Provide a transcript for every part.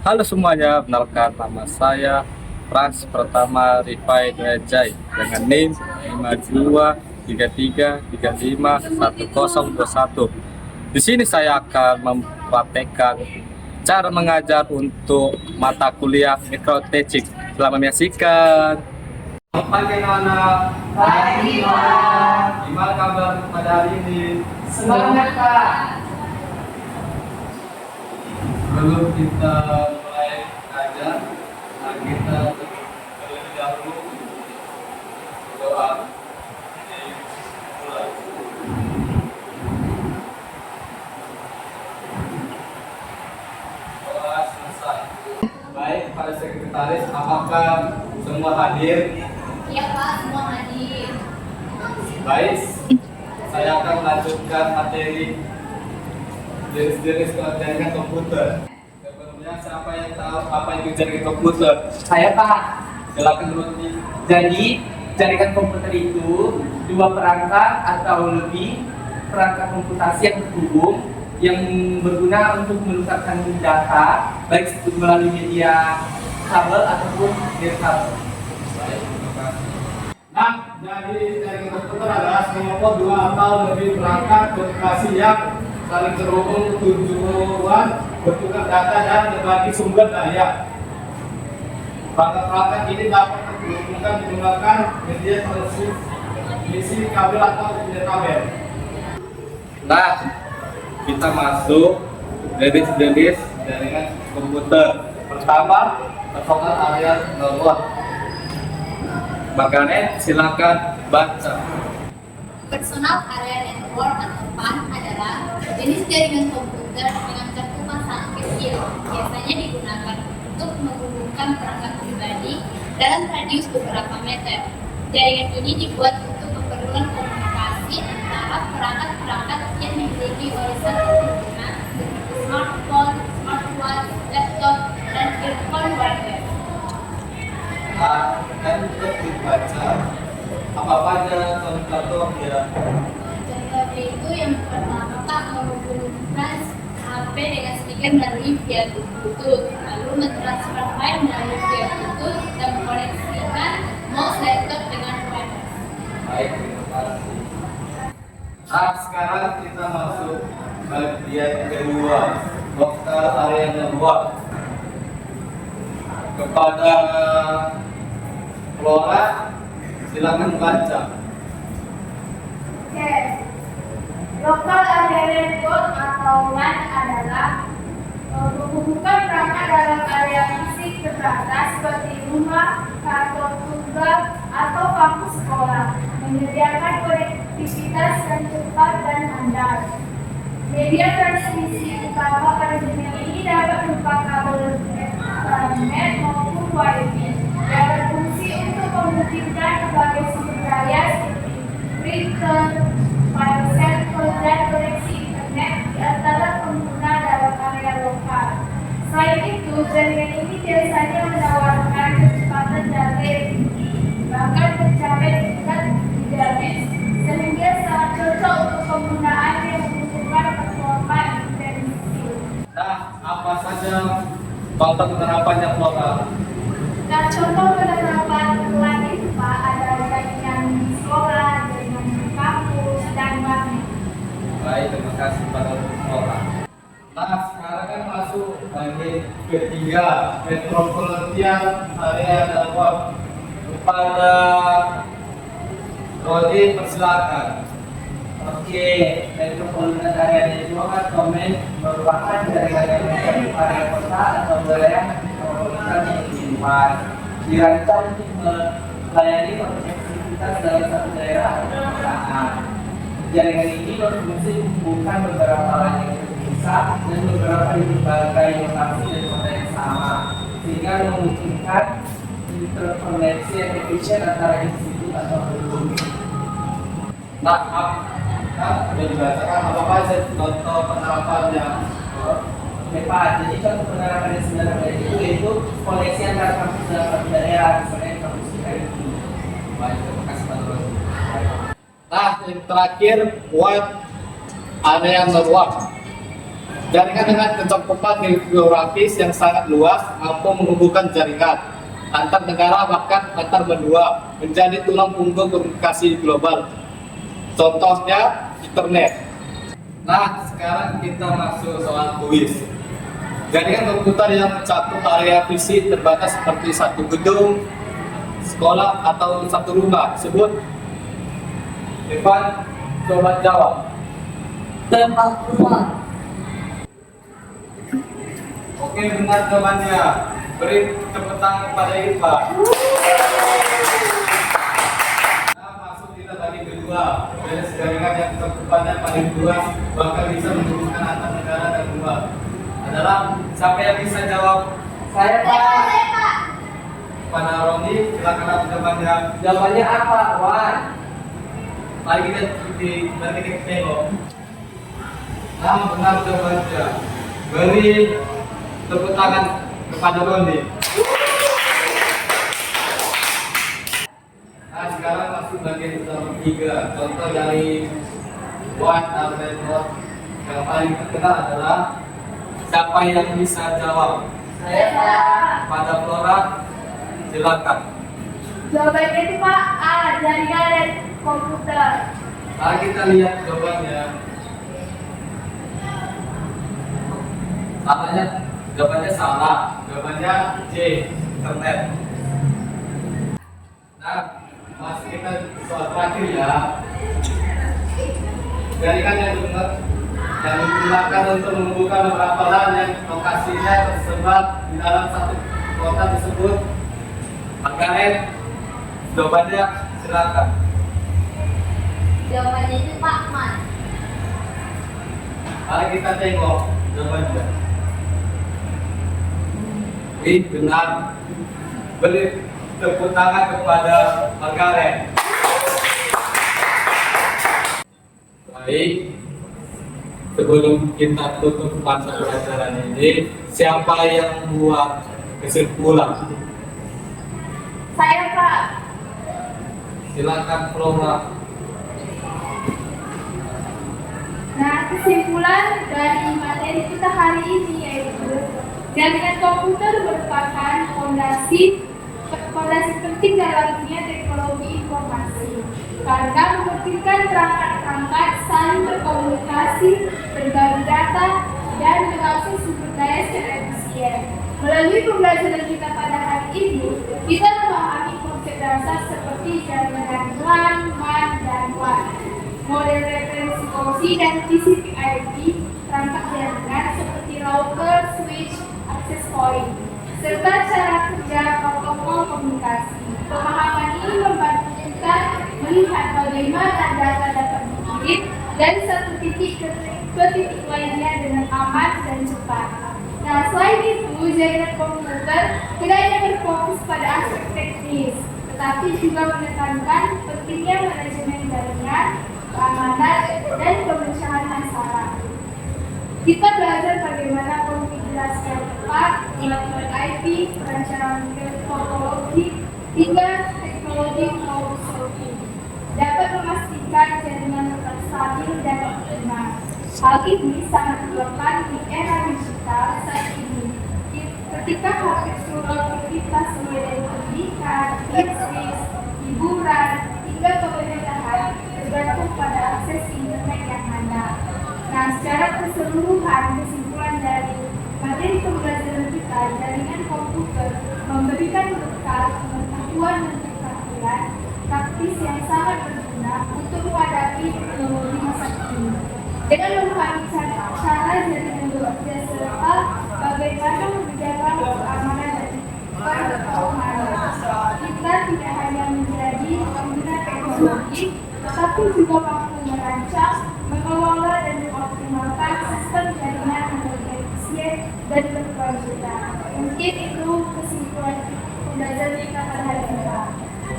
Halo semuanya, kenalkan nama saya Frans Pertama Rifai Dajai dengan NIM 5233351021. Di sini saya akan mempraktekkan cara mengajar untuk mata kuliah micro teaching. Selamat menyaksikan. Selamat pagi anak-anak. Pagi, Pak. Gimana kabar pada hari ini? Semangat, Pak. Sebelum kita mulai belajar, kita terlebih dahulu doa. Mulai. Doa selesai. Baik, pada sekretaris, apakah semua hadir? Iya, Pak, semua hadir. Baik, saya akan melanjutkan materi jenis-jenis jaringan komputer. Sebelumnya, siapa yang tahu apa itu jaringan komputer? Saya, Pak. Silakan Ruti. Jadi, jaringan komputer itu dua perangkat atau lebih perangkat komputasi yang terhubung yang berguna untuk menukarkan data baik itu melalui media kabel ataupun kabel. Baik, terima kasih. Nah, jadi jaringan komputer adalah mengoper dua atau lebih perangkat komunikasi yang saling terhubung tujuan bertukar data dan berbagi sumber daya. Perangkat-perangkat ini dapat dihubungkan menggunakan media transmisi kabel atau media kabel. Nah, kita masuk jenis-jenis jaringan komputer. Pertama, personal area network. Makanya silakan baca. Personal Area Network atau PAN adalah jenis jaringan komputer dengan cakupan sangat kecil, biasanya digunakan untuk menghubungkan perangkat pribadi dalam radius beberapa meter. Jaringan ini dibuat untuk keperluan komunikasi antara perangkat-perangkat yang dimiliki oleh satu pengguna seperti smartphone, smartwatch, laptop, dan earphone wireless. Dan untuk dibaca apa saja contoh-contohnya. Contohnya itu yang pertama Pak, menghubungkan HP dengan speaker melalui via Bluetooth, lalu mentransfer file melalui via Bluetooth dan mengkoneksikan mouse laptop dengan wireless. Baik, terima kasih. Nah, sekarang kita masuk bagian kedua, lokal area network. Kepada Flora, silakan baca. Oke. Local area network atau LAN adalah menghubungkan perangkat dalam area fisik terbatas seperti rumah, kantor tunggal, atau kampus sekolah, menyediakan konektivitas yang cepat dan handal. Media transmisi utama pada jaringan ini dapat berupa kabel Ethernet maupun Wi-Fi yang berfungsi untuk memungkinkan berbagai sumber daya seperti printer, file server, dan koneksi internet di antara pengguna dalam area lokal. Selain itu, jaringan ini biasanya menawarkan kecepatan data yang tinggi, bahkan mencapai tingkat gigabit, sehingga sangat cocok untuk penggunaan yang membutuhkan performa intensif. Nah, apa saja contoh penerapannya Flora? Nah, contoh penerapan LAN itu Pak ada jaringan di sekolah, jaringan di kampus, dan bank. Baik, terima kasih pada Flora. Nah, sekarang kan masuk bagian ketiga, metropolitan area network. Kepada Rodi, persilakan. Oke, metropolitan area network atau MEN merupakan jaringan yang area kota atau wilayah metropolitan yang luas, dirancang untuk melayani konektivitas dalam satu daerah atau perusahaan. Jaringan ini berfungsi menghubungkan beberapa LAN yang terpisah dan beberapa di berbagai lokasi dan kota yang sama, sehingga memungkinkan interkoneksi yang efisien antara institusi atau penduduk. Nah, sudah dibacakan apa saja contoh penerapannya? Pak, jadi contoh penerapan yang sebenarnya itu yaitu koneksi antara kampus dan satu daerah, misalnya kampus kita itu. Baik, terima kasih Pak Rodi. Nah, yang terakhir, web area network. Jaringan dengan kecakupan geografis yang sangat luas mampu menghubungkan jaringan antar negara bahkan antar benua menjadi tulang punggung komunikasi global. Contohnya internet. Nah, sekarang kita masuk soal kuis. Jaringan komputer yang mencakup area fisik terbatas seperti satu gedung, sekolah atau satu rumah disebut. Ivan, coba jawab. Tempat rumah. Oke, benar jawabannya. Beri tepuk tangan kepada Ivan. Nah, masuk kita bagi kedua. Jenis jaringan yang cakupannya paling luas bahkan bisa menghubungkan antar negara dan benua adalah siapa yang bisa jawab? Saya Pak. Pada Roni, silakan apa jawabannya. Jawabannya apa, Wan? Mari kita tengok. Nah, benar jawabannya. Beri tepuk tangan kepada Roni. Nah, sekarang masuk bagian nomor 3. Contoh dari Wan atau Redmond yang paling terkenal adalah siapa yang bisa jawab? Saya Pak. Pada Flora, silakan. Jawabannya itu Pak A, jaringan dan komputer. Mari kita lihat jawabannya. Jawabannya salah. Jawabannya C, internet. Nah, masih kita soal terakhir ya. Jaringan yang digunakan untuk menghubungkan beberapa LAN yang lokasinya tersebar di dalam satu kota tersebut. Margaret, jawabannya silakan. Jawabannya itu Pak Man. Mari kita tengok jawabannya. Benar. Beri tepuk tangan kepada Margaret. Baik. Sebelum kita tutup masa pelajaran ini, siapa yang membuat kesimpulan? Saya Pak. Silakan Flora. Nah, kesimpulan dari materi kita hari ini yaitu jaringan komputer merupakan fondasi penting dalam dunia teknologi informasi karena memungkinkan perangkat-perangkat saling berkomunikasi, berbagi data, dan mengakses sumber daya secara efisien. Melalui pembelajaran kita pada hari ini, kita memahami konsep dasar seperti jaringan LAN, MAN, dan WAN, model referensi OSI dan TCP IP, perangkat jaringan seperti router, switch, access point, serta cara kerja protokol komunikasi. Pemahaman ini membantu kita melihat bagaimana data dapat dikirim dari satu titik ke titik lainnya dengan aman dan cepat. Nah, selain itu, jaringan komputer tidak hanya berfokus pada aspek teknis, tetapi juga menekankan pentingnya manajemen jaringan, keamanan, dan pemecahan masalah. Kita belajar bagaimana konfigurasi yang tepat, network IP, perencanaan topologi, hingga teknologi cloud sorting dapat memastikan jaringan tetap stabil dan optimal. Hal ini sangat relevan di era digital saat ini, ketika hampir seluruh aktivitas mulai dari pendidikan, bisnis, hiburan, hingga pemerintahan tergantung pada akses internet yang ada. Nah, secara keseluruhan, kesimpulan dari materi pembelajaran kita, jaringan komputer memberikan bekal pengetahuan dan keterampilan praktis yang sangat berguna untuk menghadapi teknologi masa kini. Dengan memahami cara jaringan bekerja serta bagaimana membedakan keamanan dan keamanan, kita tidak hanya menjadi pengguna teknologi, tetapi juga mampu merancang, mengelola dan mengoptimalkan sistem jaringan yang lebih efisien dan berkelanjutan. Mungkin itu kesimpulan pembelajaran kita pada hari ini.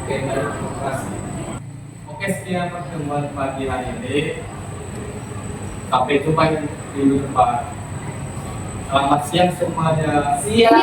Oke, terima kasih. Oke, sekian pertemuan pagi hari ini. Sampai jumpa di minggu depan. Selamat siang semuanya. Siap.